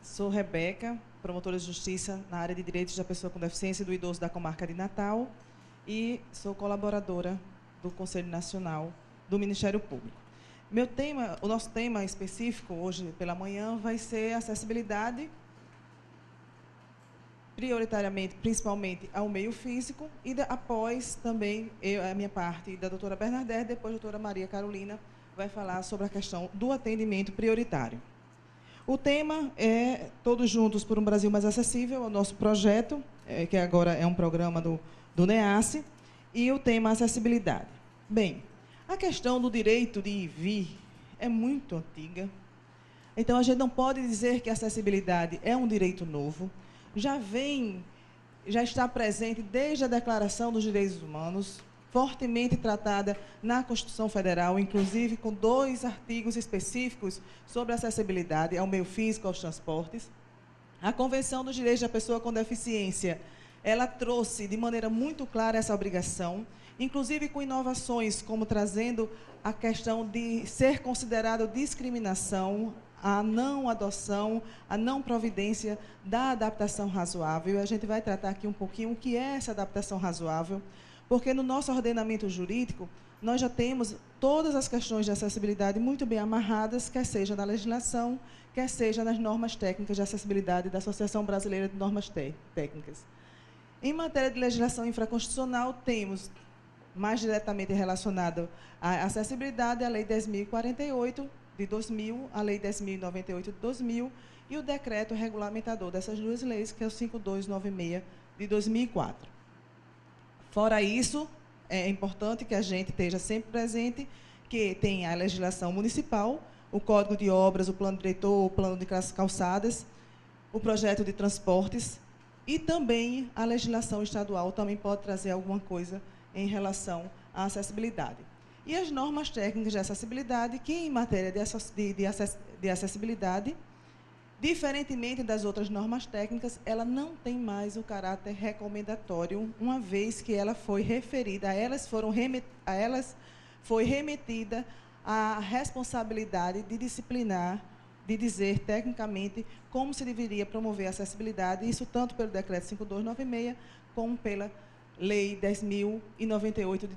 Sou Rebeca, promotora de justiça na área de direitos da pessoa com deficiência e do idoso da comarca de Natal e sou colaboradora do Conselho Nacional do Ministério Público. O nosso tema específico hoje pela manhã vai ser acessibilidade, prioritariamente, principalmente ao meio físico, e após também a minha parte da doutora Bernadette, depois a doutora Maria Carolina vai falar sobre a questão do atendimento prioritário. O tema é Todos Juntos por um Brasil Mais Acessível, o nosso projeto, que agora é um programa do NEASSE, e o tema acessibilidade. Bem, a questão do direito de ir e vir é muito antiga, então a gente não pode dizer que a acessibilidade é um direito novo, já está presente desde a Declaração dos Direitos Humanos, fortemente tratada na Constituição Federal, inclusive com 2 artigos específicos sobre acessibilidade ao meio físico, aos transportes. A Convenção dos Direitos da Pessoa com Deficiência, ela trouxe de maneira muito clara essa obrigação, inclusive com inovações, como trazendo a questão de ser considerado discriminação, a não adoção, a não providência da adaptação razoável. A gente vai tratar aqui um pouquinho o que é essa adaptação razoável, porque no nosso ordenamento jurídico, nós já temos todas as questões de acessibilidade muito bem amarradas, quer seja na legislação, quer seja nas normas técnicas de acessibilidade da Associação Brasileira de Normas Técnicas. Em matéria de legislação infraconstitucional, temos, mais diretamente relacionado à acessibilidade, a Lei 10.048, de 2000, a Lei 10.098, de 2000, e o decreto regulamentador dessas 2 leis, que é o 5296, de 2004. Fora isso, é importante que a gente esteja sempre presente, que tem a legislação municipal, o Código de Obras, o Plano Diretor, o Plano de Calçadas, o Projeto de Transportes, e também a legislação estadual também pode trazer alguma coisa em relação à acessibilidade. E as normas técnicas de acessibilidade, que em matéria de acessibilidade, diferentemente das outras normas técnicas, ela não tem mais o caráter recomendatório, uma vez que ela foi referida, a elas foi remetida a responsabilidade de disciplinar, de dizer tecnicamente como se deveria promover a acessibilidade, isso tanto pelo Decreto 5296, como pela Lei 10.098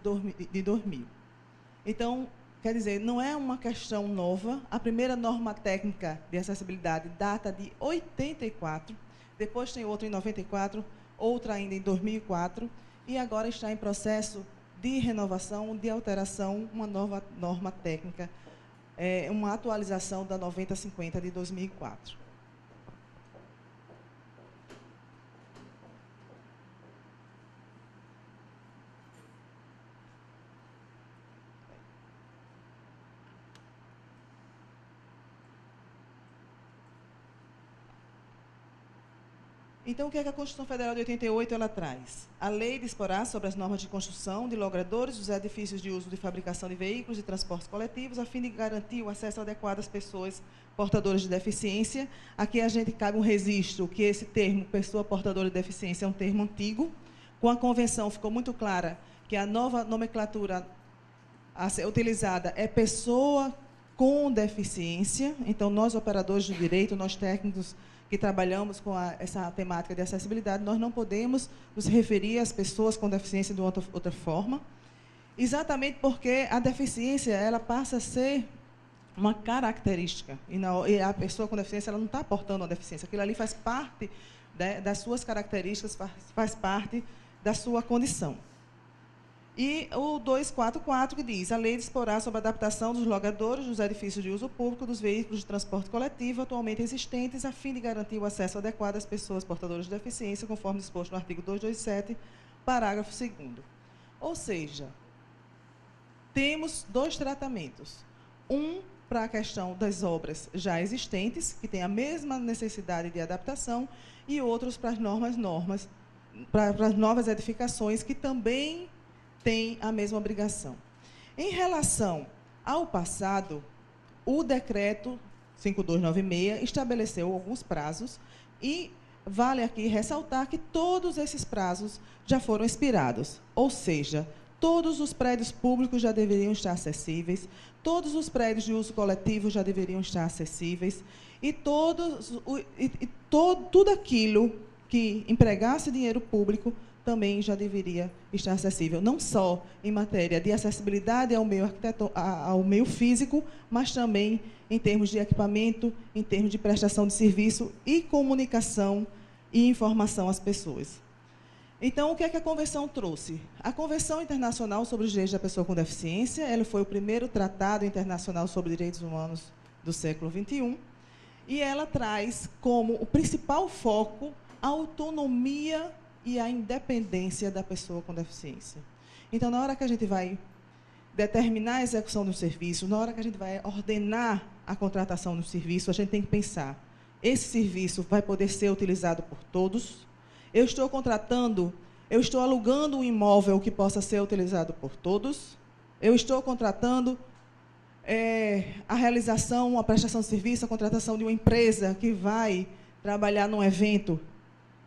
de 2000. Então, quer dizer, não é uma questão nova. A primeira norma técnica de acessibilidade data de 84, depois tem outra em 94, outra ainda em 2004, e agora está em processo de renovação, de alteração, uma nova norma técnica, uma atualização da 9050 de 2004. Então, o que é que a Constituição Federal de 88 ela traz? A lei disporá sobre as normas de construção de logradouros dos edifícios de uso de fabricação de veículos de transportes coletivos, a fim de garantir o acesso adequado às pessoas portadoras de deficiência. Aqui a gente cabe um registro que esse termo, pessoa portadora de deficiência, é um termo antigo. Com a convenção ficou muito clara que a nova nomenclatura a ser utilizada é pessoa com deficiência. Então, nós, operadores do direito, nós técnicos que trabalhamos com essa temática de acessibilidade, nós não podemos nos referir às pessoas com deficiência de outra forma, exatamente porque a deficiência ela passa a ser uma característica, e a pessoa com deficiência ela não está portando uma deficiência, aquilo ali faz parte das suas características, faz parte da sua condição. E o 244, que diz: a lei disporá sobre a adaptação dos logradouros dos edifícios de uso público dos veículos de transporte coletivo atualmente existentes, a fim de garantir o acesso adequado às pessoas portadoras de deficiência, conforme disposto no artigo 227, parágrafo 2º. Ou seja, temos 2 tratamentos. Um para a questão das obras já existentes, que tem a mesma necessidade de adaptação, e outros para as para as novas edificações, que também tem a mesma obrigação. Em relação ao passado, o decreto 5296 estabeleceu alguns prazos e vale aqui ressaltar que todos esses prazos já foram expirados, ou seja, todos os prédios públicos já deveriam estar acessíveis, todos os prédios de uso coletivo já deveriam estar acessíveis, e tudo aquilo que empregasse dinheiro público também já deveria estar acessível, não só em matéria de acessibilidade ao meio físico, mas também em termos de equipamento, em termos de prestação de serviço e comunicação e informação às pessoas. Então, o que é que a Convenção trouxe? A Convenção Internacional sobre os Direitos da Pessoa com Deficiência, ela foi o primeiro tratado internacional sobre direitos humanos do século XXI, e ela traz como o principal foco a autonomia e a independência da pessoa com deficiência. Então, na hora que a gente vai determinar a execução do serviço, na hora que a gente vai ordenar a contratação do serviço, a gente tem que pensar, esse serviço vai poder ser utilizado por todos? Eu estou contratando, eu estou alugando um imóvel que possa ser utilizado por todos? Eu estou contratando a realização, a prestação de serviço, a contratação de uma empresa que vai trabalhar num evento?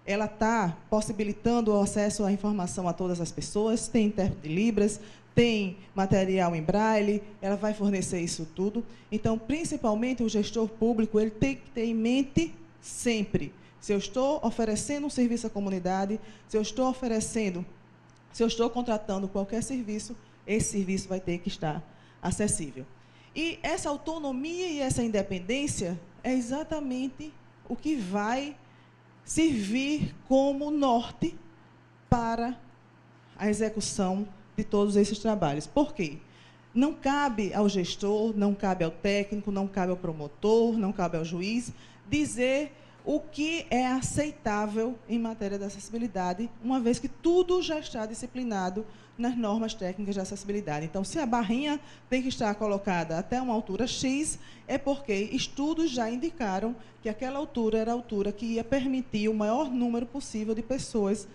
Ela está possibilitando o acesso à informação a todas as pessoas, tem intérprete de Libras, tem material em braille, ela vai fornecer isso tudo. Então, principalmente, o gestor público ele tem que ter em mente sempre, se eu estou oferecendo um serviço à comunidade, se eu estou contratando qualquer serviço, esse serviço vai ter que estar acessível. E essa autonomia e essa independência é exatamente o que vai servir como norte para a execução de todos esses trabalhos. Por quê? Não cabe ao gestor, não cabe ao técnico, não cabe ao promotor, não cabe ao juiz dizer o que é aceitável em matéria de acessibilidade, uma vez que tudo já está disciplinado nas normas técnicas de acessibilidade. Então, se a barrinha tem que estar colocada até uma altura X, é porque estudos já indicaram que aquela altura era a altura que ia permitir o maior número possível de pessoas,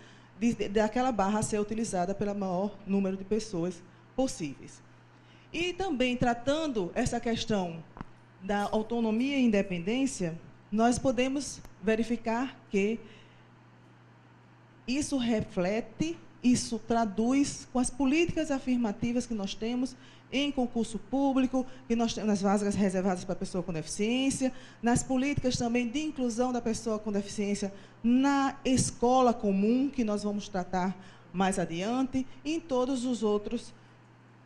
daquela barra ser utilizada pelo maior número de pessoas possíveis. E também, tratando essa questão da autonomia e independência, nós podemos verificar que isso reflete, isso traduz com as políticas afirmativas que nós temos em concurso público, que nós temos nas vagas reservadas para a pessoa com deficiência, nas políticas também de inclusão da pessoa com deficiência na escola comum, que nós vamos tratar mais adiante, e em todos os outros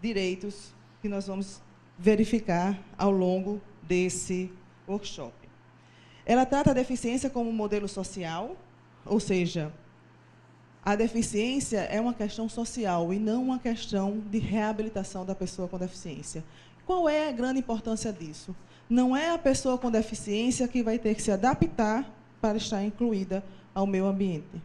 direitos que nós vamos verificar ao longo desse workshop. Ela trata a deficiência como um modelo social, ou seja, a deficiência é uma questão social e não uma questão de reabilitação da pessoa com deficiência. Qual é a grande importância disso? Não é a pessoa com deficiência que vai ter que se adaptar para estar incluída ao meio ambiente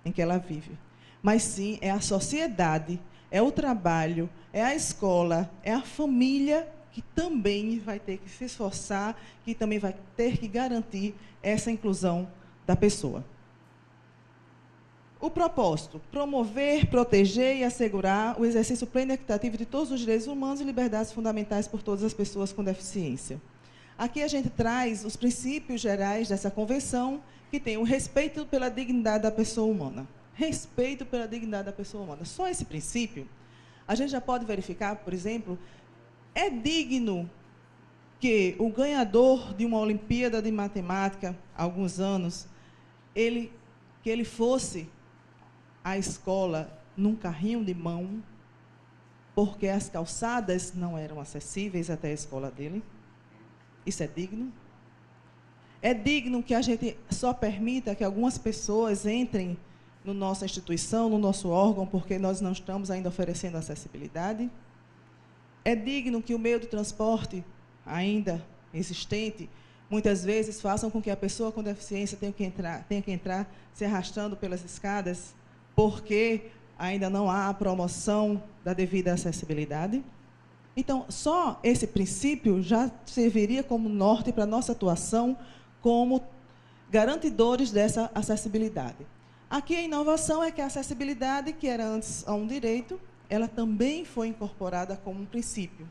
em que ela vive, mas sim é a sociedade, é o trabalho, é a escola, é a família que também vai ter que se esforçar, que também vai ter que garantir essa inclusão da pessoa. O propósito: promover, proteger e assegurar o exercício pleno e equitativo de todos os direitos humanos e liberdades fundamentais por todas as pessoas com deficiência. Aqui a gente traz os princípios gerais dessa convenção, que tem o respeito pela dignidade da pessoa humana. Respeito pela dignidade da pessoa humana. Só esse princípio, a gente já pode verificar, por exemplo, é digno que o ganhador de uma Olimpíada de Matemática, há alguns anos, que ele fosse à escola num carrinho de mão, porque as calçadas não eram acessíveis até a escola dele? Isso é digno? É digno que a gente só permita que algumas pessoas entrem na nossa instituição, no nosso órgão, porque nós não estamos ainda oferecendo acessibilidade? É digno que o meio de transporte, ainda existente, muitas vezes façam com que a pessoa com deficiência tenha que entrar se arrastando pelas escadas, porque ainda não há a promoção da devida acessibilidade? Então, só esse princípio já serviria como norte para a nossa atuação como garantidores dessa acessibilidade. Aqui a inovação é que a acessibilidade, que era antes um direito, ela também foi incorporada como um princípio.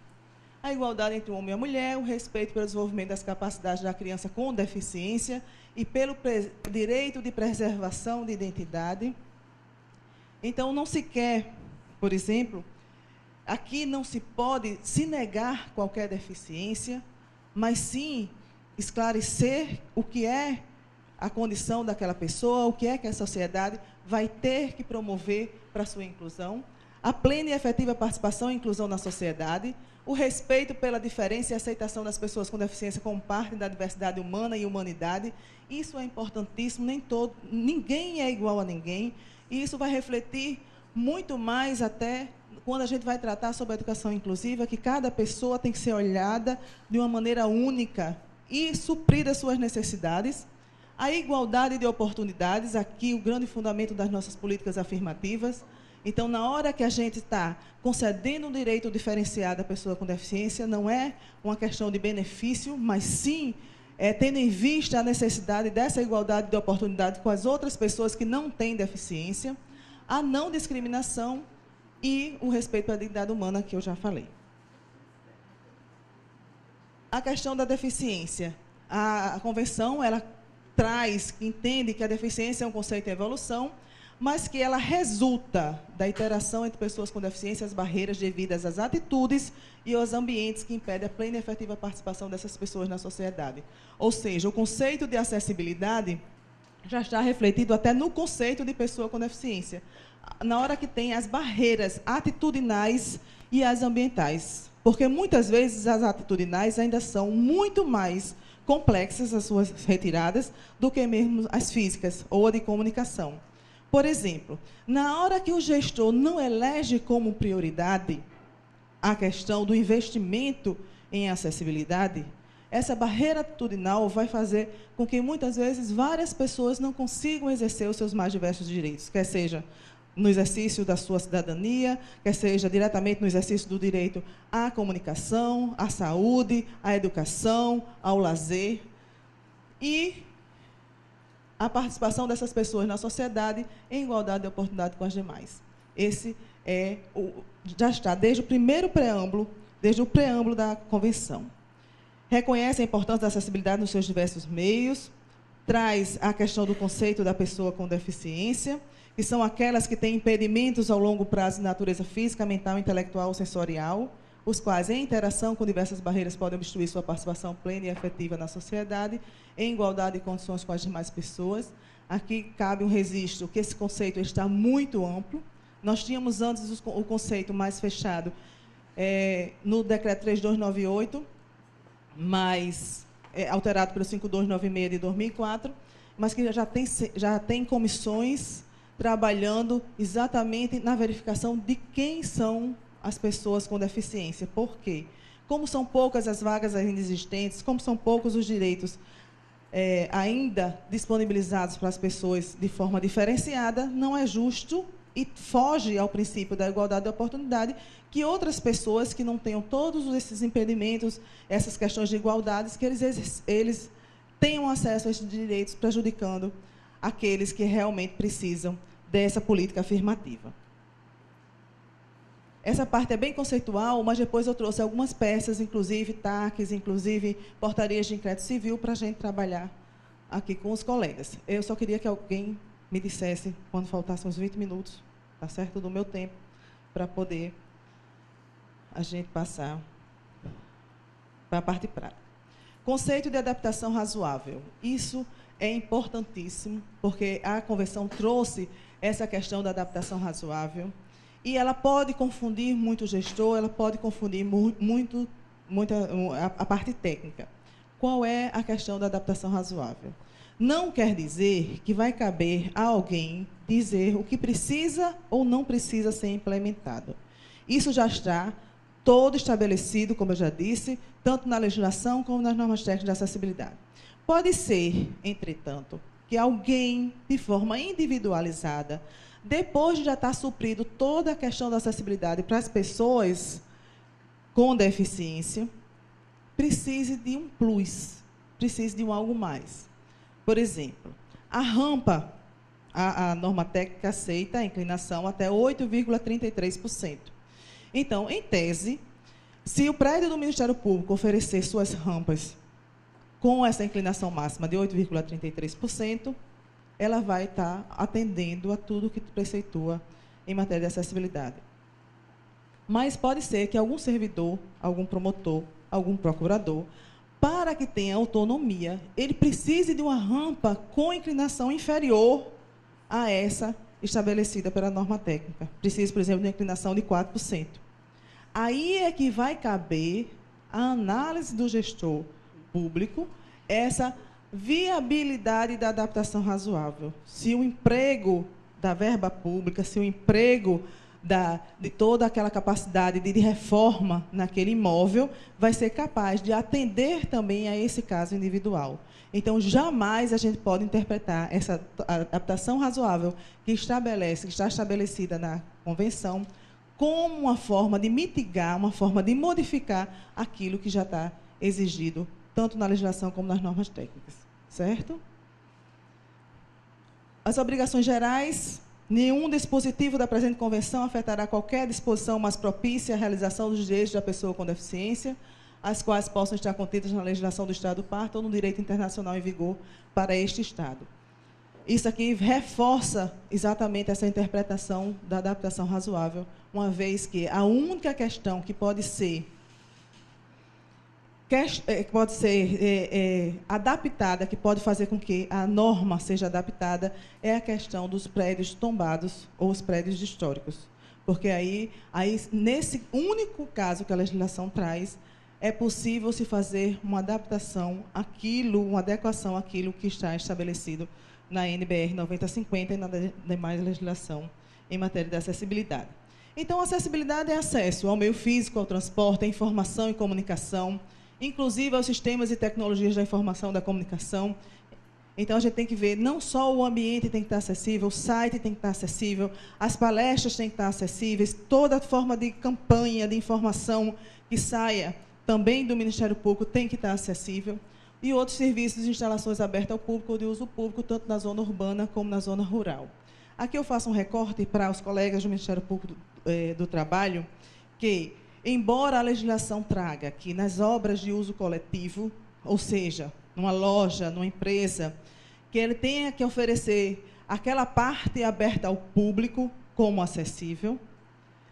A igualdade entre o homem e a mulher, o respeito pelo desenvolvimento das capacidades da criança com deficiência e pelo direito de preservação de identidade. Então, não se quer Por exemplo, aqui não se pode se negar qualquer deficiência, mas sim esclarecer o que é a condição daquela pessoa, o que é que a sociedade vai ter que promover para a sua inclusão, a plena e efetiva participação e inclusão na sociedade, o respeito pela diferença e aceitação das pessoas com deficiência como parte da diversidade humana e humanidade. Isso é importantíssimo, ninguém é igual a ninguém, e isso vai refletir muito mais até quando a gente vai tratar sobre a educação inclusiva, que cada pessoa tem que ser olhada de uma maneira única e suprir as suas necessidades. A igualdade de oportunidades, aqui o grande fundamento das nossas políticas afirmativas. Então, na hora que a gente está concedendo um direito diferenciado à pessoa com deficiência, não é uma questão de benefício, mas sim tendo em vista a necessidade dessa igualdade de oportunidade com as outras pessoas que não têm deficiência, a não discriminação e o respeito à dignidade humana, que eu já falei. A questão da deficiência. A Convenção, ela entende que a deficiência é um conceito em evolução, mas que ela resulta da interação entre pessoas com deficiência, as barreiras devidas às atitudes e aos ambientes que impedem a plena e efetiva participação dessas pessoas na sociedade. Ou seja, o conceito de acessibilidade já está refletido até no conceito de pessoa com deficiência, na hora que tem as barreiras atitudinais e as ambientais. Porque, muitas vezes, as atitudinais ainda são muito mais complexas, as suas retiradas, do que mesmo as físicas ou a de comunicação. Por exemplo, na hora que o gestor não elege como prioridade a questão do investimento em acessibilidade, essa barreira atitudinal vai fazer com que, muitas vezes, várias pessoas não consigam exercer os seus mais diversos direitos, quer seja no exercício da sua cidadania, quer seja diretamente no exercício do direito à comunicação, à saúde, à educação, ao lazer. E a participação dessas pessoas na sociedade em igualdade de oportunidade com as demais. Esse já está desde o primeiro preâmbulo, desde o preâmbulo da Convenção. Reconhece a importância da acessibilidade nos seus diversos meios, traz a questão do conceito da pessoa com deficiência, que são aquelas que têm impedimentos ao longo prazo de natureza física, mental, intelectual ou sensorial, os quais, em interação com diversas barreiras, podem obstruir sua participação plena e efetiva na sociedade, em igualdade de condições com as demais pessoas. Aqui cabe um registro que esse conceito está muito amplo. Nós tínhamos antes o conceito mais fechado no Decreto 3298, mas alterado pelo 5296 de 2004, mas que já tem comissões trabalhando exatamente na verificação de quem são as pessoas com deficiência. Por quê? Como são poucas as vagas ainda existentes, como são poucos os direitos ainda disponibilizados para as pessoas de forma diferenciada, não é justo e foge ao princípio da igualdade de oportunidade que outras pessoas que não tenham todos esses impedimentos, essas questões de igualdades, que eles tenham acesso a esses direitos, prejudicando aqueles que realmente precisam dessa política afirmativa. Essa parte é bem conceitual, mas depois eu trouxe algumas peças, inclusive TACs, inclusive portarias de inquérito civil, para a gente trabalhar aqui com os colegas. Eu só queria que alguém me dissesse, quando faltassem uns 20 minutos, tá certo, do meu tempo, para poder a gente passar para a parte prática. Conceito de adaptação razoável. Isso é importantíssimo, porque a Convenção trouxe essa questão da adaptação razoável, e ela pode confundir muito o gestor, ela pode confundir muito a parte técnica. Qual é a questão da adaptação razoável? Não quer dizer que vai caber a alguém dizer o que precisa ou não precisa ser implementado. Isso já está todo estabelecido, como eu já disse, tanto na legislação como nas normas técnicas de acessibilidade. Pode ser, entretanto, que alguém, de forma individualizada, depois de já estar suprido toda a questão da acessibilidade para as pessoas com deficiência, precise de um plus, precise de um algo mais. Por exemplo, a rampa, a norma técnica aceita a inclinação até 8,33%. Então, em tese, se o prédio do Ministério Público oferecer suas rampas com essa inclinação máxima de 8,33%, ela vai estar atendendo a tudo que preceitua em matéria de acessibilidade. Mas pode ser que algum servidor, algum promotor, algum procurador, para que tenha autonomia, ele precise de uma rampa com inclinação inferior a essa estabelecida pela norma técnica. Precisa, por exemplo, de uma inclinação de 4%. Aí é que vai caber a análise do gestor público, essa viabilidade da adaptação razoável. Se o emprego da verba pública, se o emprego de toda aquela capacidade de reforma naquele imóvel vai ser capaz de atender também a esse caso individual. Então, jamais a gente pode interpretar essa adaptação razoável que está estabelecida na convenção como uma forma de mitigar, uma forma de modificar aquilo que já está exigido, tanto na legislação como nas normas técnicas. Certo? As obrigações gerais: nenhum dispositivo da presente convenção afetará qualquer disposição mais propícia à realização dos direitos da pessoa com deficiência, as quais possam estar contidas na legislação do Estado parte ou no direito internacional em vigor para este Estado. Isso aqui reforça exatamente essa interpretação da adaptação razoável, uma vez que a única questão que pode ser adaptada, que pode fazer com que a norma seja adaptada, é a questão dos prédios tombados ou os prédios históricos. Porque aí, nesse único caso que a legislação traz, é possível se fazer uma adaptação àquilo, uma adequação àquilo que está estabelecido na NBR 9050 e na demais legislação em matéria de acessibilidade. Então, acessibilidade é acesso ao meio físico, ao transporte, à informação e comunicação, inclusive aos sistemas e tecnologias da informação e da comunicação. Então, a gente tem que ver, não só o ambiente tem que estar acessível, o site tem que estar acessível, as palestras têm que estar acessíveis, toda forma de campanha, de informação que saia também do Ministério Público tem que estar acessível, e outros serviços e instalações abertas ao público ou de uso público, tanto na zona urbana como na zona rural. Aqui eu faço um recorte para os colegas do Ministério Público do Trabalho, que, embora a legislação traga que nas obras de uso coletivo, ou seja, numa loja, numa empresa, que ele tenha que oferecer aquela parte aberta ao público como acessível,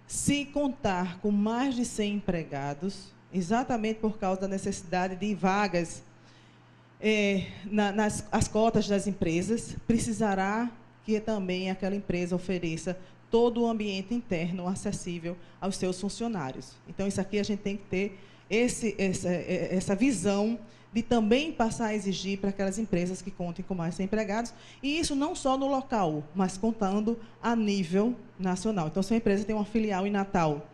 se contar com mais de 100 empregados, exatamente por causa da necessidade de vagas nas cotas das empresas, precisará que também aquela empresa ofereça todo o ambiente interno acessível aos seus funcionários. Então, isso aqui a gente tem que ter essa visão de também passar a exigir para aquelas empresas que contem com mais de 100 empregados, e isso não só no local, mas contando a nível nacional. Então, se a empresa tem uma filial em Natal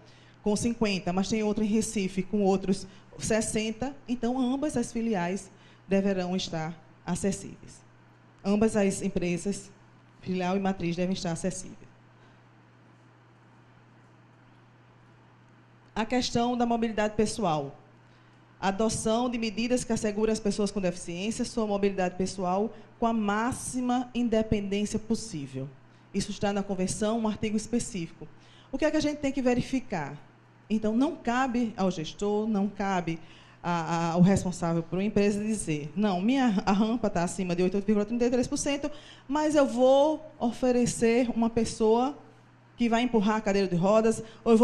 com 50, mas tem outra em Recife com outros 60, então ambas as filiais deverão estar acessíveis. Ambas as empresas, filial e matriz, devem estar acessíveis. A questão da mobilidade pessoal. Adoção de medidas que assegurem às pessoas com deficiência sua mobilidade pessoal com a máxima independência possível. Isso está na convenção, um artigo específico. O que é que a gente tem que verificar? Então, não cabe ao gestor, não cabe ao responsável por uma empresa dizer, não, a rampa está acima de 8,33%, mas eu vou oferecer uma pessoa que vai empurrar a cadeira de rodas, ou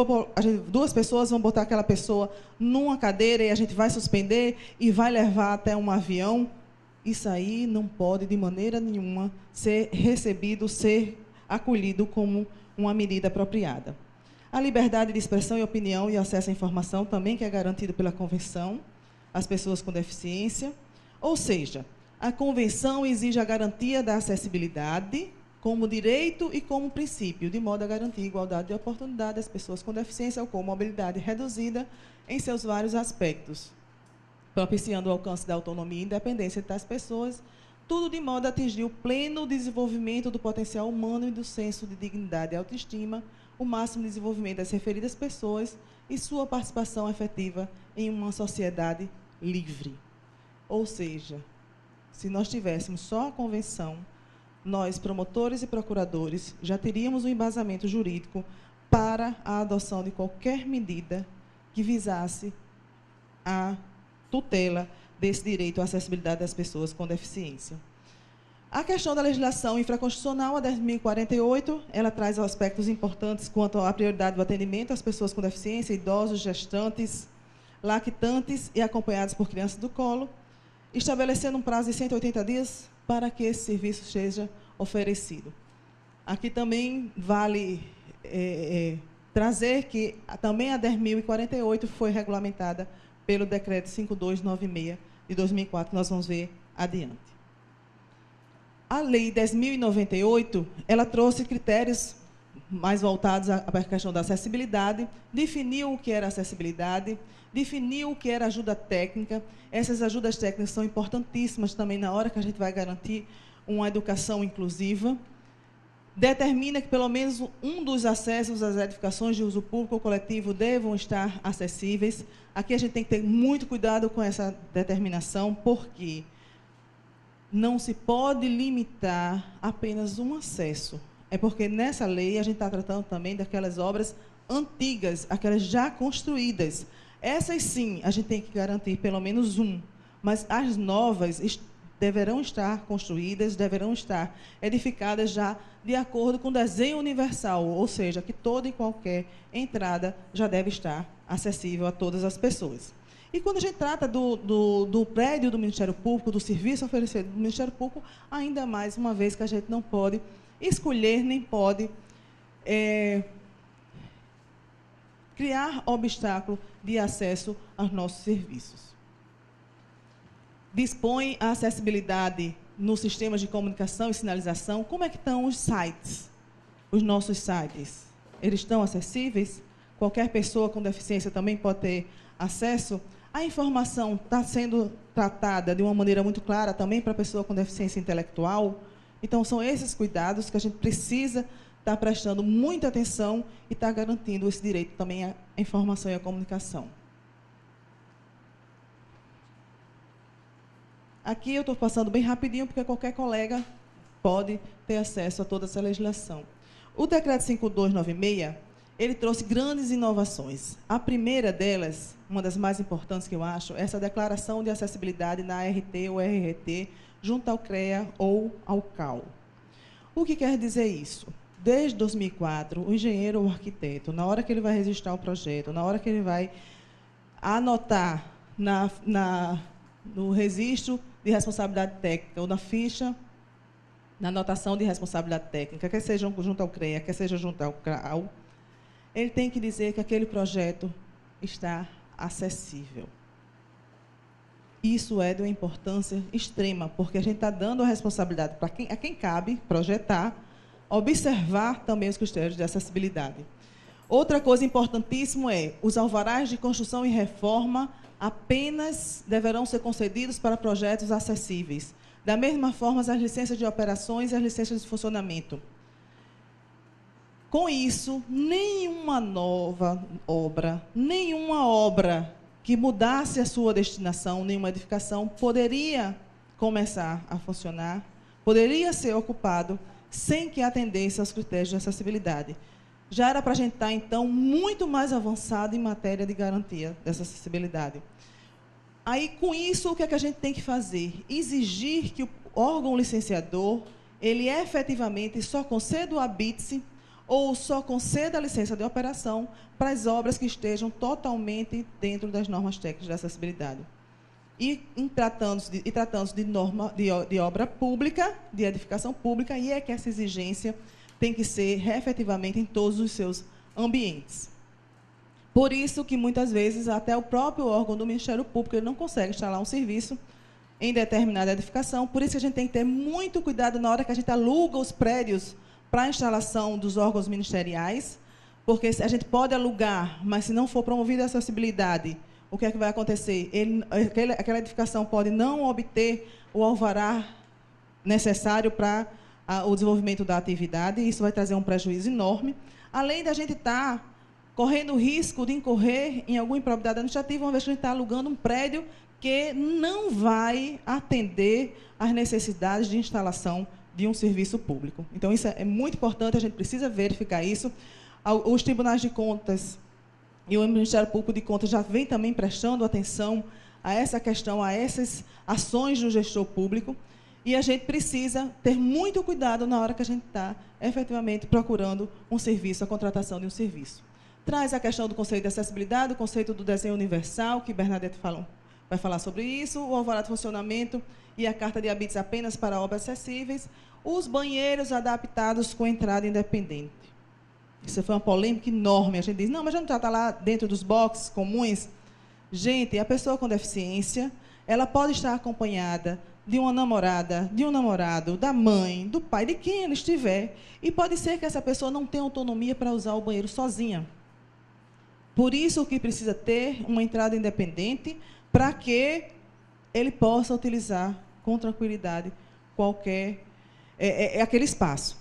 duas pessoas vão botar aquela pessoa numa cadeira e a gente vai suspender e vai levar até um avião. Isso aí não pode, de maneira nenhuma, ser recebido, ser acolhido como uma medida apropriada. A liberdade de expressão e opinião e acesso à informação também que é garantido pela Convenção às pessoas com deficiência. Ou seja, a Convenção exige a garantia da acessibilidade como direito e como princípio, de modo a garantir a igualdade de oportunidade às pessoas com deficiência ou com mobilidade reduzida em seus vários aspectos, propiciando o alcance da autonomia e independência de tais pessoas, tudo de modo a atingir o pleno desenvolvimento do potencial humano e do senso de dignidade e autoestima, o máximo desenvolvimento das referidas pessoas e sua participação efetiva em uma sociedade livre. Ou seja, se nós tivéssemos só a convenção, nós, promotores e procuradores, já teríamos um embasamento jurídico para a adoção de qualquer medida que visasse a tutela desse direito à acessibilidade das pessoas com deficiência. A questão da legislação infraconstitucional, a 10.048, ela traz aspectos importantes quanto à prioridade do atendimento às pessoas com deficiência, idosos, gestantes, lactantes e acompanhados por crianças do colo, estabelecendo um prazo de 180 dias para que esse serviço seja oferecido. Aqui também vale trazer que também a 10.048 foi regulamentada pelo Decreto 5296 de 2004, que nós vamos ver adiante. A Lei 10.098, ela trouxe critérios mais voltados à questão da acessibilidade, definiu o que era acessibilidade, definiu o que era ajuda técnica. Essas ajudas técnicas são importantíssimas também na hora que a gente vai garantir uma educação inclusiva. Determina que pelo menos um dos acessos às edificações de uso público ou coletivo devam estar acessíveis. Aqui a gente tem que ter muito cuidado com essa determinação, porque não se pode limitar apenas um acesso. É porque nessa lei a gente está tratando também daquelas obras antigas, aquelas já construídas. Essas sim, a gente tem que garantir pelo menos um, mas as novas deverão estar construídas, deverão estar edificadas já de acordo com o desenho universal, ou seja, que toda e qualquer entrada já deve estar acessível a todas as pessoas. E quando a gente trata do prédio do Ministério Público, do serviço oferecido do Ministério Público, ainda mais uma vez que a gente não pode escolher, nem pode criar obstáculo de acesso aos nossos serviços. Dispõe a acessibilidade nos sistemas de comunicação e sinalização. Como é que estão os sites, os nossos sites? Eles estão acessíveis? Qualquer pessoa com deficiência também pode ter acesso? A informação está sendo tratada de uma maneira muito clara também para a pessoa com deficiência intelectual? Então, são esses cuidados que a gente precisa estar prestando muita atenção e estar garantindo esse direito também à informação e à comunicação. Aqui eu estou passando bem rapidinho, porque qualquer colega pode ter acesso a toda essa legislação. O Decreto 5296, ele trouxe grandes inovações. A primeira delas, uma das mais importantes que eu acho, é essa declaração de acessibilidade na ART ou RRT, junto ao CREA ou ao CAU. O que quer dizer isso? Desde 2004, o engenheiro ou o arquiteto, na hora que ele vai registrar o projeto, na hora que ele vai anotar no registro de responsabilidade técnica ou na ficha, na anotação de responsabilidade técnica, quer seja junto ao CREA, quer seja junto ao CRAU, ele tem que dizer que aquele projeto está acessível. Isso é de uma importância extrema, porque a gente está dando a responsabilidade para quem cabe projetar, observar também os critérios de acessibilidade. Outra coisa importantíssima é, os alvarás de construção e reforma apenas deverão ser concedidos para projetos acessíveis. Da mesma forma, as licenças de operações e as licenças de funcionamento. Com isso, nenhuma nova obra, nenhuma obra que mudasse a sua destinação, nenhuma edificação, poderia começar a funcionar, poderia ser ocupado sem que atendesse aos critérios de acessibilidade. Já era para a gente estar, então, muito mais avançado em matéria de garantia dessa acessibilidade. Aí, com isso, o que é que a gente tem que fazer? Exigir que o órgão licenciador, ele efetivamente só conceda o habite-se ou só conceda a licença de operação para as obras que estejam totalmente dentro das normas técnicas de acessibilidade. E tratando-se de obra pública, de edificação pública, e é que essa exigência tem que ser efetivamente em todos os seus ambientes. Por isso que, muitas vezes, até o próprio órgão do Ministério Público ele não consegue instalar um serviço em determinada edificação. Por isso que a gente tem que ter muito cuidado na hora que a gente aluga os prédios para a instalação dos órgãos ministeriais, porque a gente pode alugar, mas se não for promovida a acessibilidade, o que é que vai acontecer? Aquela edificação pode não obter o alvará necessário para o desenvolvimento da atividade, e isso vai trazer um prejuízo enorme, além da gente estar correndo o risco de incorrer em alguma improbidade administrativa, uma vez que a gente está alugando um prédio que não vai atender às necessidades de instalação de um serviço público. Então, isso é muito importante, a gente precisa verificar isso. Os tribunais de contas e o Ministério Público de Contas já vem também prestando atenção a essa questão, a essas ações do gestor público. E a gente precisa ter muito cuidado na hora que a gente está efetivamente procurando um serviço, a contratação de um serviço. Traz a questão do conceito de acessibilidade, o conceito do desenho universal, que Bernadette vai falar sobre isso, o alvará de funcionamento e a carta de habites apenas para obras acessíveis, os banheiros adaptados com entrada independente. Isso foi uma polêmica enorme. A gente diz, não, mas já não está lá dentro dos boxes comuns? Gente, a pessoa com deficiência, ela pode estar acompanhada de uma namorada, de um namorado, da mãe, do pai, de quem ela estiver, e pode ser que essa pessoa não tenha autonomia para usar o banheiro sozinha. Por isso que precisa ter uma entrada independente para que ele possa utilizar com tranquilidade qualquer aquele espaço.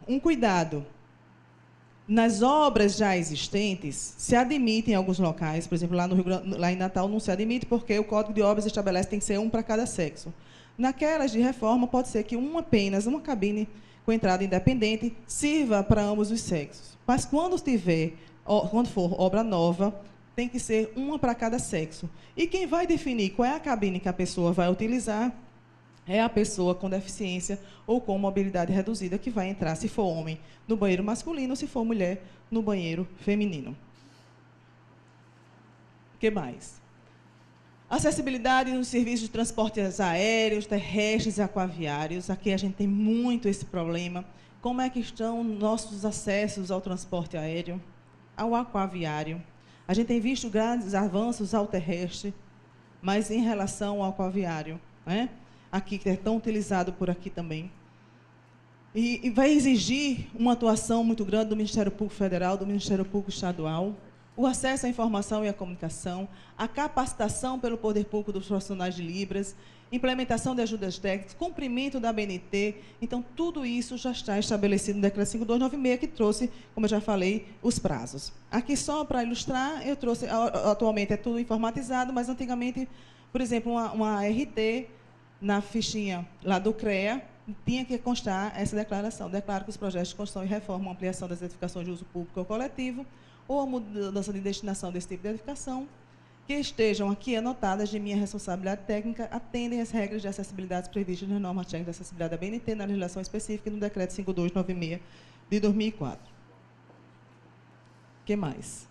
Um cuidado. Nas obras já existentes, se admite em alguns locais, por exemplo, lá em Natal não se admite porque o Código de Obras estabelece que tem que ser um para cada sexo. Naquelas de reforma, pode ser que apenas uma cabine com entrada independente sirva para ambos os sexos. Mas quando for obra nova, tem que ser uma para cada sexo. E quem vai definir qual é a cabine que a pessoa vai utilizar é a pessoa com deficiência ou com mobilidade reduzida que vai entrar, se for homem, no banheiro masculino, se for mulher, no banheiro feminino. O que mais? Acessibilidade nos serviços de transportes aéreos, terrestres e aquaviários. Aqui a gente tem muito esse problema. Como é que estão nossos acessos ao transporte aéreo, ao aquaviário? A gente tem visto grandes avanços ao terrestre, mas em relação ao aquaviário, né? Aqui, que é tão utilizado por aqui também. E vai exigir uma atuação muito grande do Ministério Público Federal, do Ministério Público Estadual, o acesso à informação e à comunicação, a capacitação pelo poder público dos profissionais de Libras, implementação de ajudas técnicas, cumprimento da ABNT. Então, tudo isso já está estabelecido no Decreto 5296, que trouxe, como eu já falei, os prazos. Aqui, só para ilustrar, eu trouxe, atualmente é tudo informatizado, mas antigamente, por exemplo, uma RT, na fichinha lá do CREA, tinha que constar essa declaração. Declaro que os projetos de construção e reforma, ampliação das edificações de uso público ou coletivo, ou a mudança de destinação desse tipo de edificação, que estejam aqui anotadas de minha responsabilidade técnica, atendem às regras de acessibilidade previstas nas normas técnicas de acessibilidade da BNT, na legislação específica e no Decreto 5296 de 2004. O que mais?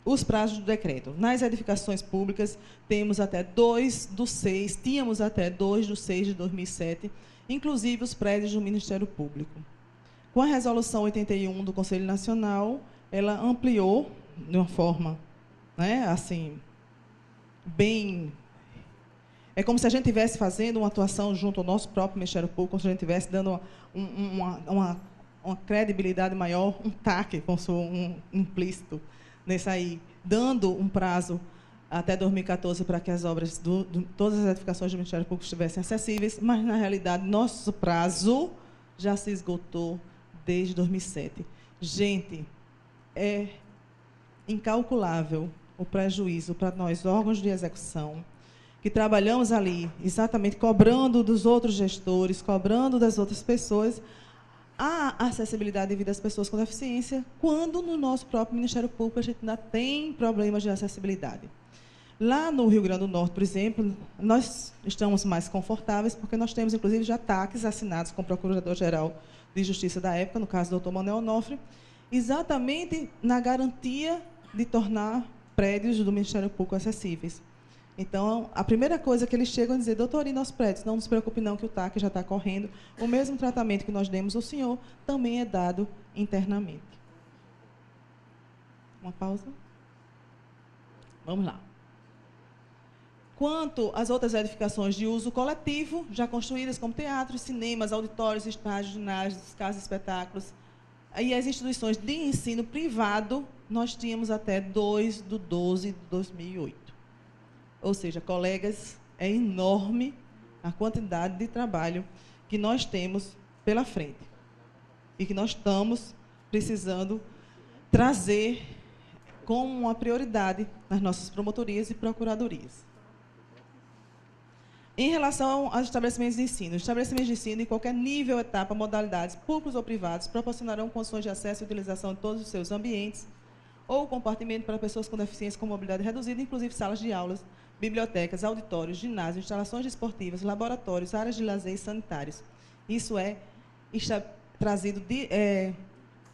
Os prazos do decreto. Nas edificações públicas, tínhamos até 2 de 6 de 2007, inclusive os prédios do Ministério Público. Com a resolução 81 do Conselho Nacional, ela ampliou de uma forma, né, assim, bem... É como se a gente estivesse fazendo uma atuação junto ao nosso próprio Ministério Público, como se a gente estivesse dando uma credibilidade maior, um TAC, como se fosse um implícito, nesse aí, dando um prazo até 2014 para que as obras, todas as edificações do Ministério Público estivessem acessíveis, mas, na realidade, nosso prazo já se esgotou desde 2007. Gente, é incalculável o prejuízo para nós, órgãos de execução, que trabalhamos ali, exatamente cobrando dos outros gestores, cobrando das outras pessoas, a acessibilidade devido às pessoas com deficiência, quando no nosso próprio Ministério Público a gente ainda tem problemas de acessibilidade. Lá no Rio Grande do Norte, por exemplo, nós estamos mais confortáveis, porque nós temos, inclusive, já TACs assinados com o Procurador-Geral de Justiça da época, no caso do Dr. Manuel Onofre, exatamente na garantia de tornar prédios do Ministério Público acessíveis. Então, a primeira coisa que eles chegam a dizer, doutor, e nossos prédios, não nos preocupe não, que o TAC já está correndo. O mesmo tratamento que nós demos ao senhor também é dado internamente. Uma pausa? Vamos lá. Quanto às outras edificações de uso coletivo, já construídas como teatros, cinemas, auditórios, estádios, ginásios, casas de espetáculos, e as instituições de ensino privado, nós tínhamos até 2 de 12 de 2008. Ou seja, colegas, é enorme a quantidade de trabalho que nós temos pela frente e que nós estamos precisando trazer como uma prioridade nas nossas promotorias e procuradorias. Em relação aos estabelecimentos de ensino, os estabelecimentos de ensino, em qualquer nível, etapa, modalidades, públicos ou privados, proporcionarão condições de acesso e utilização de todos os seus ambientes ou compartimento para pessoas com deficiência com mobilidade reduzida, inclusive salas de aulas, bibliotecas, auditórios, ginásios, instalações desportivas, laboratórios, áreas de lazer e sanitários. Isso está trazido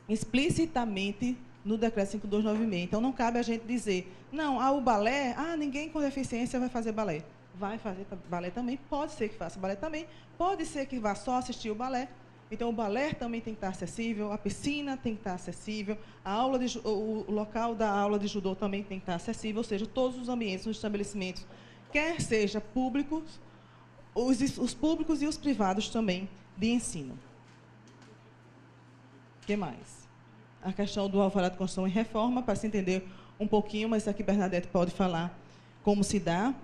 explicitamente no decreto 5296. Então, não cabe a gente dizer, não, o balé, ninguém com deficiência vai fazer balé. Vai fazer balé também, pode ser que faça balé também, pode ser que vá só assistir o balé. Então, o balé também tem que estar acessível, a piscina tem que estar acessível, o local da aula de judô também tem que estar acessível, ou seja, todos os ambientes, os estabelecimentos, quer seja públicos, os públicos e os privados também de ensino. O que mais? A questão do alvará de construção e reforma, para se entender um pouquinho, mas aqui Bernadette pode falar como se dá.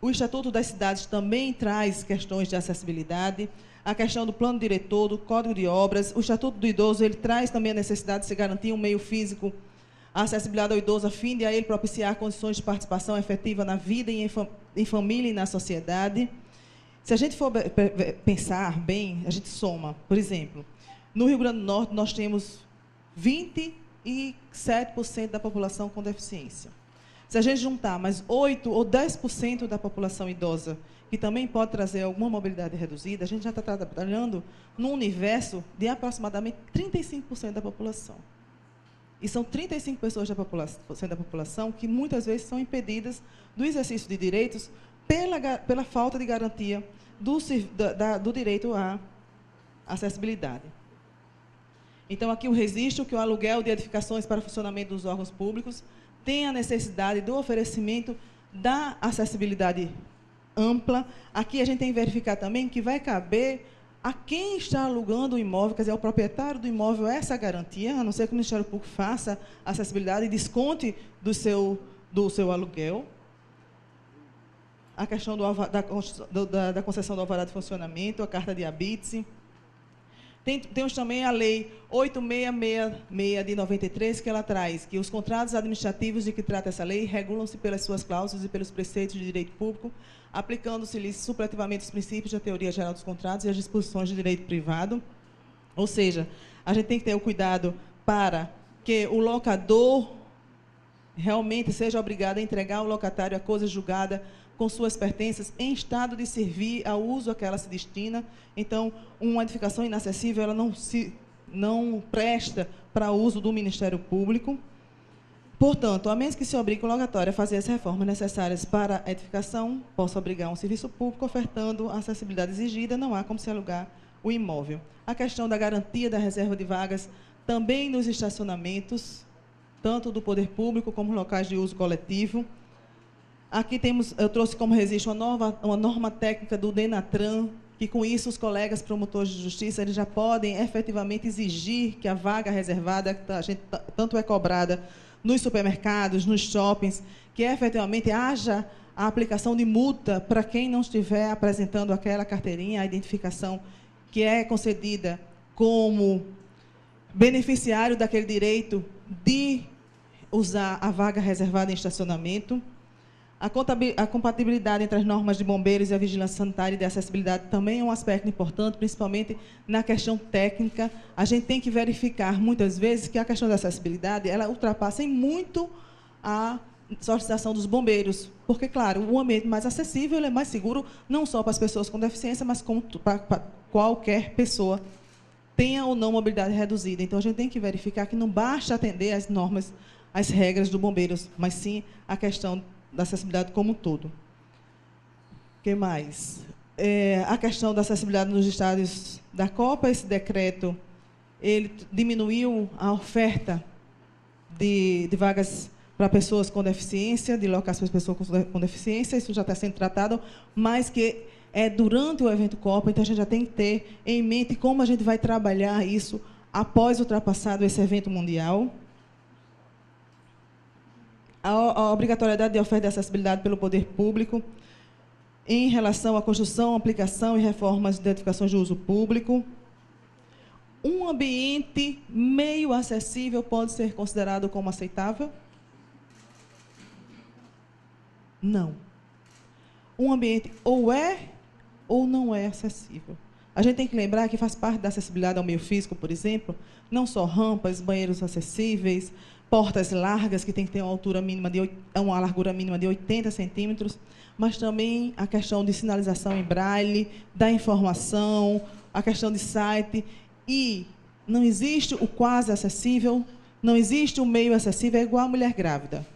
O Estatuto das Cidades também traz questões de acessibilidade, a questão do plano diretor, do Código de Obras. O Estatuto do Idoso, ele traz também a necessidade de se garantir um meio físico, a acessibilidade ao idoso, a fim de a ele propiciar condições de participação efetiva na vida, e em família e na sociedade. Se a gente for pensar bem, a gente soma. Por exemplo, no Rio Grande do Norte, nós temos 27% da população com deficiência. Se a gente juntar mais 8% ou 10% da população idosa, que também pode trazer alguma mobilidade reduzida, a gente já está trabalhando num universo de aproximadamente 35% da população. E são 35% da população que muitas vezes são impedidas do exercício de direitos pela falta de garantia do direito à acessibilidade. Então, aqui o registro que o aluguel de edificações para funcionamento dos órgãos públicos tem a necessidade do oferecimento da acessibilidade ampla. Aqui a gente tem que verificar também que vai caber a quem está alugando o imóvel, quer dizer, ao proprietário do imóvel, essa garantia, a não ser que o Ministério Público faça acessibilidade e desconte do seu aluguel. A questão da concessão do alvará de funcionamento, a carta de habite-se. Temos também a Lei 8666 de 93, que ela traz que os contratos administrativos de que trata essa lei regulam-se pelas suas cláusulas e pelos preceitos de direito público, aplicando-se-lhes supletivamente os princípios da teoria geral dos contratos e as disposições de direito privado. Ou seja, a gente tem que ter o cuidado para que o locador realmente seja obrigado a entregar ao locatário a coisa julgada com suas pertences em estado de servir ao uso a que ela se destina. Então, uma edificação inacessível, ela não presta para uso do Ministério Público. Portanto, a menos que se obrigue o locatário a fazer as reformas necessárias para a edificação, possa obrigar um serviço público ofertando a acessibilidade exigida, não há como se alugar o imóvel. A questão da garantia da reserva de vagas também nos estacionamentos, tanto do poder público como locais de uso coletivo. Aqui eu trouxe como registro uma norma técnica do DENATRAN, que com isso os colegas promotores de justiça eles já podem efetivamente exigir que a vaga reservada, que a gente tanto é cobrada nos supermercados, nos shoppings, que efetivamente haja a aplicação de multa para quem não estiver apresentando aquela carteirinha, a identificação que é concedida como beneficiário daquele direito de usar a vaga reservada em estacionamento. A compatibilidade entre as normas de bombeiros e a vigilância sanitária e de acessibilidade também é um aspecto importante, principalmente na questão técnica. A gente tem que verificar, muitas vezes, que a questão da acessibilidade ela ultrapassa em muito a solicitação dos bombeiros, porque, claro, o ambiente mais acessível ele é mais seguro, não só para as pessoas com deficiência, mas para qualquer pessoa, tenha ou não mobilidade reduzida. Então, a gente tem que verificar que não basta atender às normas, às regras do bombeiros, mas sim a questão da acessibilidade como um todo. O que mais? A questão da acessibilidade nos estádios da Copa, esse decreto, ele diminuiu a oferta de vagas para pessoas com deficiência, de locais para pessoas com deficiência, isso já está sendo tratado, mas que é durante o evento Copa, então a gente já tem que ter em mente como a gente vai trabalhar isso após ultrapassado esse evento mundial. A obrigatoriedade de oferta de acessibilidade pelo poder público em relação à construção, aplicação e reformas de edificações de uso público. Um ambiente meio acessível pode ser considerado como aceitável? Não. Um ambiente ou é ou não é acessível. A gente tem que lembrar que faz parte da acessibilidade ao meio físico, por exemplo, não só rampas, banheiros acessíveis, portas largas, que tem que ter uma largura mínima de 80 centímetros, mas também a questão de sinalização em braille, da informação, a questão de site. E não existe o quase acessível, não existe o meio acessível, é igual a mulher grávida.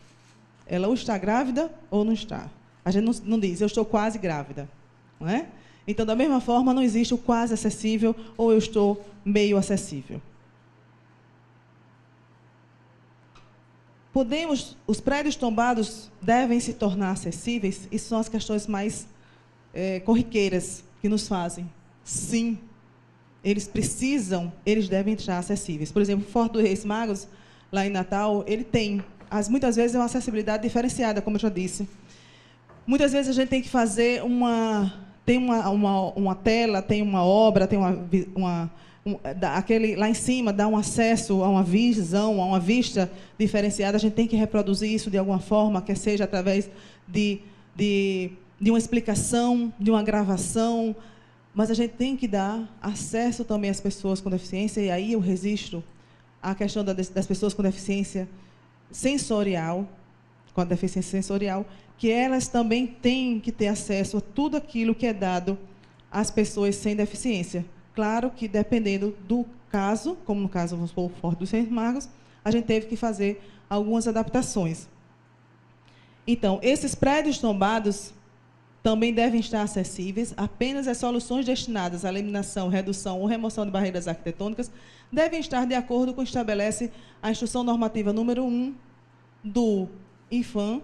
Ela ou está grávida ou não está. A gente não diz, eu estou quase grávida. Não é? Então, da mesma forma, não existe o quase acessível ou eu estou meio acessível. Os prédios tombados devem se tornar acessíveis? Isso são as questões mais corriqueiras que nos fazem. Sim, eles devem estar acessíveis. Por exemplo, o Forte dos Reis Magos, lá em Natal, ele tem, muitas vezes, uma acessibilidade diferenciada, como eu já disse. Muitas vezes a gente tem que fazer uma tela, tem uma obra, tem aquele lá em cima dá um acesso a uma visão, a uma vista diferenciada. A gente tem que reproduzir isso de alguma forma, quer seja através de uma explicação, de uma gravação, mas a gente tem que dar acesso também às pessoas com deficiência, e aí eu registro a questão das pessoas com deficiência sensorial, com a deficiência sensorial, que elas também têm que ter acesso a tudo aquilo que é dado às pessoas sem deficiência. Claro que, dependendo do caso, como no caso do Forte dos Reis Magos, a gente teve que fazer algumas adaptações. Então, esses prédios tombados também devem estar acessíveis. Apenas as soluções destinadas à eliminação, redução ou remoção de barreiras arquitetônicas devem estar de acordo com o que estabelece a Instrução Normativa número 1 do IFAM,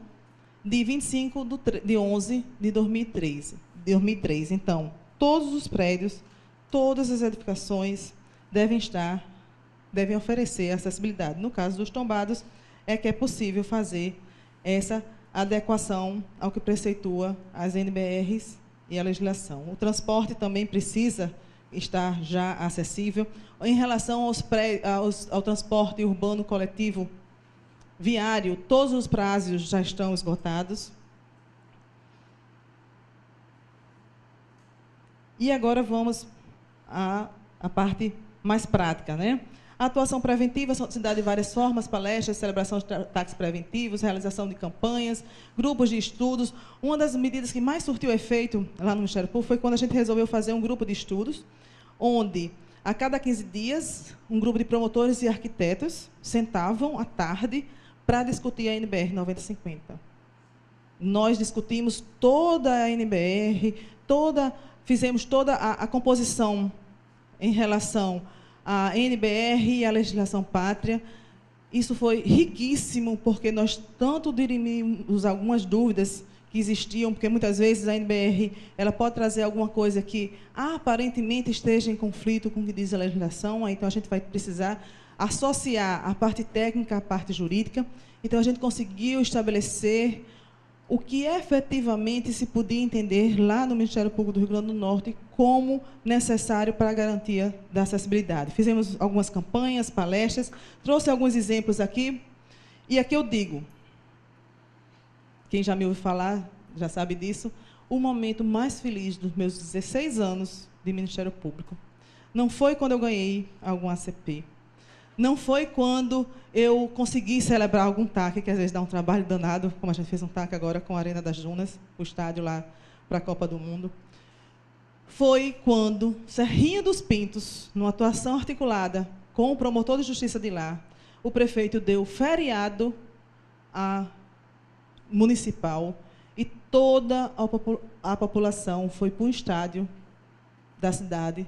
de 25 de 11 de 2003. Então, todos os prédios, todas as edificações devem oferecer acessibilidade. No caso dos tombados, é que é possível fazer essa adequação ao que preceitua as NBRs e a legislação. O transporte também precisa estar já acessível. Em relação ao transporte urbano coletivo viário, todos os prazos já estão esgotados. E agora vamos à parte mais prática, né? A atuação preventiva se dá de várias formas: palestras, celebração de ataques preventivos, realização de campanhas, grupos de estudos. Uma das medidas que mais surtiu efeito lá no Ministério Público foi quando a gente resolveu fazer um grupo de estudos, onde, a cada 15 dias, um grupo de promotores e arquitetos sentavam à tarde para discutir a NBR 9050. Nós discutimos toda a NBR, fizemos toda a composição em relação à NBR e à legislação pátria. Isso foi riquíssimo, porque nós tanto dirimimos algumas dúvidas que existiam, porque muitas vezes a NBR ela pode trazer alguma coisa que aparentemente esteja em conflito com o que diz a legislação, então a gente vai precisar associar a parte técnica à parte jurídica. Então, a gente conseguiu estabelecer o que efetivamente se podia entender lá no Ministério Público do Rio Grande do Norte como necessário para a garantia da acessibilidade. Fizemos algumas campanhas, palestras, trouxe alguns exemplos aqui, e aqui eu digo, quem já me ouviu falar já sabe disso, o momento mais feliz dos meus 16 anos de Ministério Público não foi quando eu ganhei algum ACP, não foi quando eu consegui celebrar algum TAC, que às vezes dá um trabalho danado, como a gente fez um TAC agora com a Arena das Dunas, o estádio lá para a Copa do Mundo. Foi quando Serrinha dos Pintos, numa atuação articulada com o promotor de justiça de lá, o prefeito deu feriado municipal e toda a população foi para um estádio da cidade,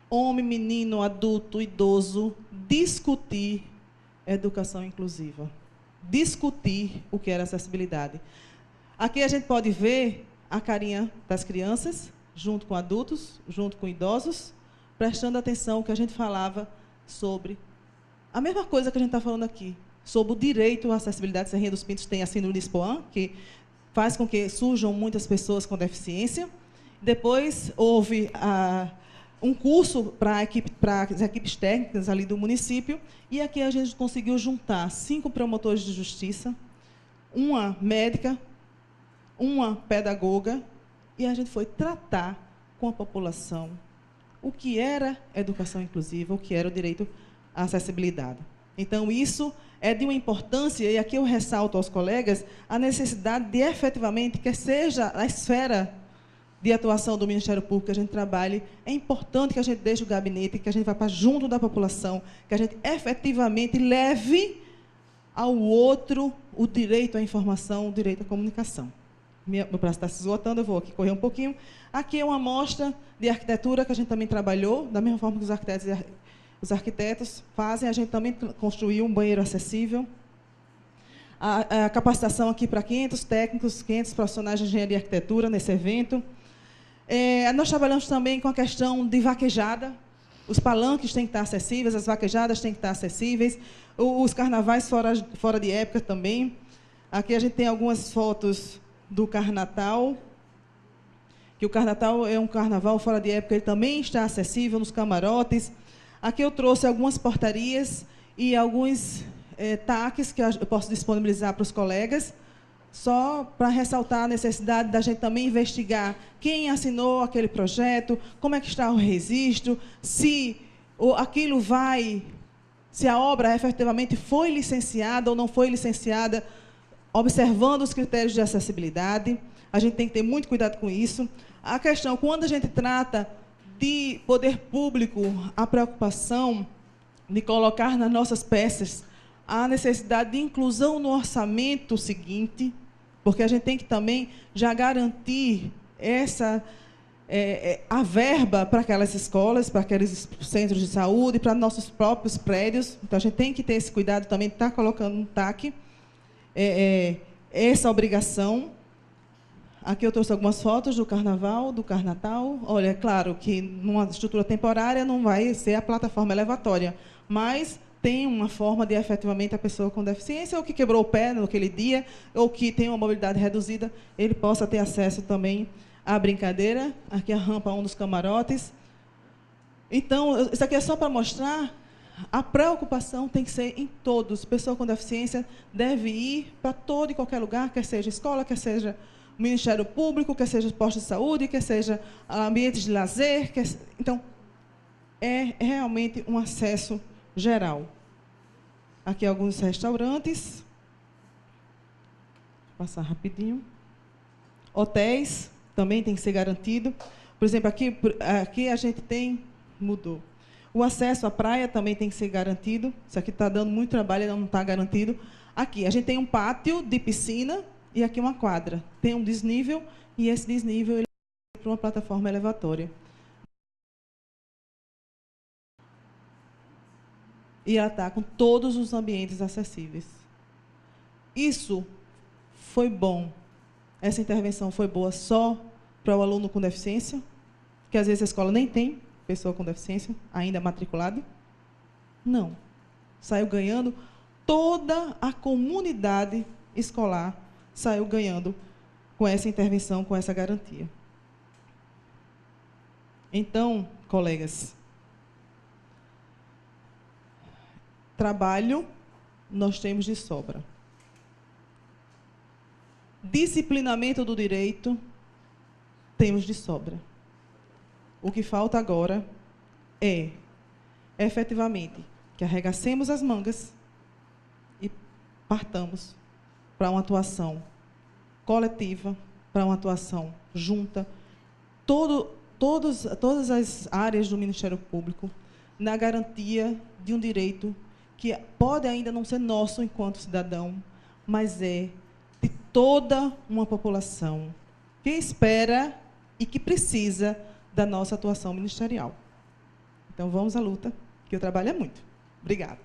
homem, menino, adulto, idoso, discutir educação inclusiva, discutir o que era acessibilidade. Aqui a gente pode ver a carinha das crianças, junto com adultos, junto com idosos, prestando atenção ao que a gente falava sobre a mesma coisa que a gente está falando aqui, sobre o direito à acessibilidade. Serrinha dos Pintos tem a síndrome de Spoan, que faz com que surjam muitas pessoas com deficiência. Depois houve um curso para as equipes técnicas ali do município, e aqui a gente conseguiu juntar 5 promotores de justiça, uma médica, uma pedagoga, e a gente foi tratar com a população o que era educação inclusiva, o que era o direito à acessibilidade. Então, isso é de uma importância, e aqui eu ressalto aos colegas, a necessidade de, efetivamente, que seja a esfera de atuação do Ministério Público que a gente trabalhe, é importante que a gente deixe o gabinete, que a gente vá para junto da população, que a gente efetivamente leve ao outro o direito à informação, o direito à comunicação. Meu braço está se esgotando, eu vou aqui correr um pouquinho. Aqui é uma amostra de arquitetura que a gente também trabalhou, da mesma forma que os arquitetos fazem, a gente também construiu um banheiro acessível. A capacitação aqui para 500 técnicos, 500 profissionais de engenharia e arquitetura nesse evento. Nós trabalhamos também com a questão de vaquejada. Os palanques têm que estar acessíveis, as vaquejadas têm que estar acessíveis, os carnavais fora de época também. Aqui a gente tem algumas fotos do Carnatal, que o Carnatal é um carnaval fora de época, ele também está acessível nos camarotes. Aqui eu trouxe algumas portarias e alguns taques que eu posso disponibilizar para os colegas, só para ressaltar a necessidade da gente também investigar quem assinou aquele projeto, como é que está o registro, se a obra efetivamente foi licenciada ou não foi licenciada, observando os critérios de acessibilidade. A gente tem que ter muito cuidado com isso. A questão, quando a gente trata de poder público, a preocupação de colocar nas nossas peças a necessidade de inclusão no orçamento seguinte, porque a gente tem que também já garantir a verba para aquelas escolas, para aqueles centros de saúde, para nossos próprios prédios. Então, a gente tem que ter esse cuidado também de estar colocando um TAC, essa obrigação. Aqui eu trouxe algumas fotos do Carnaval, do Carnatal. Olha, é claro que numa estrutura temporária não vai ser a plataforma elevatória, mas tem uma forma de, efetivamente, a pessoa com deficiência, ou que quebrou o pé naquele dia, ou que tem uma mobilidade reduzida, ele possa ter acesso também à brincadeira. Aqui a rampa, um dos camarotes. Então, isso aqui é só para mostrar, a preocupação tem que ser em todos. Pessoa com deficiência deve ir para todo e qualquer lugar, quer seja escola, quer seja o Ministério Público, quer seja posto de saúde, quer seja ambientes de lazer. Então, é realmente um acesso geral. Aqui alguns restaurantes. Vou passar rapidinho. Hotéis também tem que ser garantido. Por exemplo, aqui a gente mudou. O acesso à praia também tem que ser garantido. Isso aqui está dando muito trabalho, não está garantido. Aqui a gente tem um pátio de piscina e aqui uma quadra. Tem um desnível e esse desnível ele é para uma plataforma elevatória. E ela está com todos os ambientes acessíveis. Isso foi bom. Essa intervenção foi boa só para o aluno com deficiência, que às vezes a escola nem tem pessoa com deficiência ainda matriculada? Não. Saiu ganhando, toda a comunidade escolar saiu ganhando com essa intervenção, com essa garantia. Então, colegas, trabalho nós temos de sobra. Disciplinamento do direito temos de sobra. O que falta agora é, efetivamente, que arregacemos as mangas e partamos para uma atuação coletiva, para uma atuação junta, todas as áreas do Ministério Público, na garantia de um direito que pode ainda não ser nosso enquanto cidadão, mas é de toda uma população que espera e que precisa da nossa atuação ministerial. Então, vamos à luta, que o trabalho é muito. Obrigada.